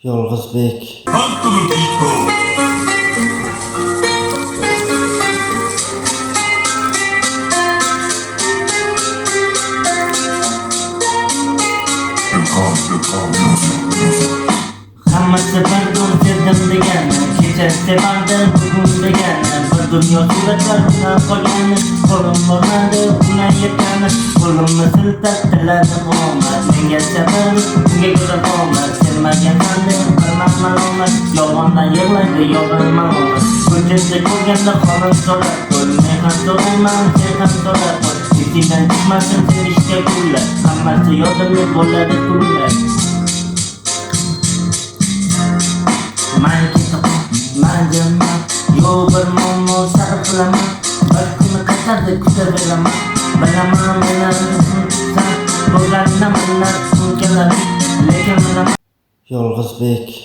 Yolg'izbek. Hammasi bir dur sevdim degani, kecha sevardi bugun degani, bir dunyo suratlar bilan qolgani, qo'lim bormadi unga yetgani, qo'limni siltab tiladi omad, menga sabr, unga ko'ra omad, sevmagan qanday qilmam malomat, yolg'ondan yig'laydi yolg'on malomat, ko'chada ko'rganda qo'lim so'rab qo'y, men ham so'rayman, sen ham so'rab qo'y, esingdan chiqmasin sevishga kunlar, hammasi yodimda bo'ladi kunlar. Manjama, yo'q bir muammo sarflama, bir kuni qaytadi kutaveraman, bilaman sen bo'lganingdan millat keladi, lekin bilaman. Yolg'izbek.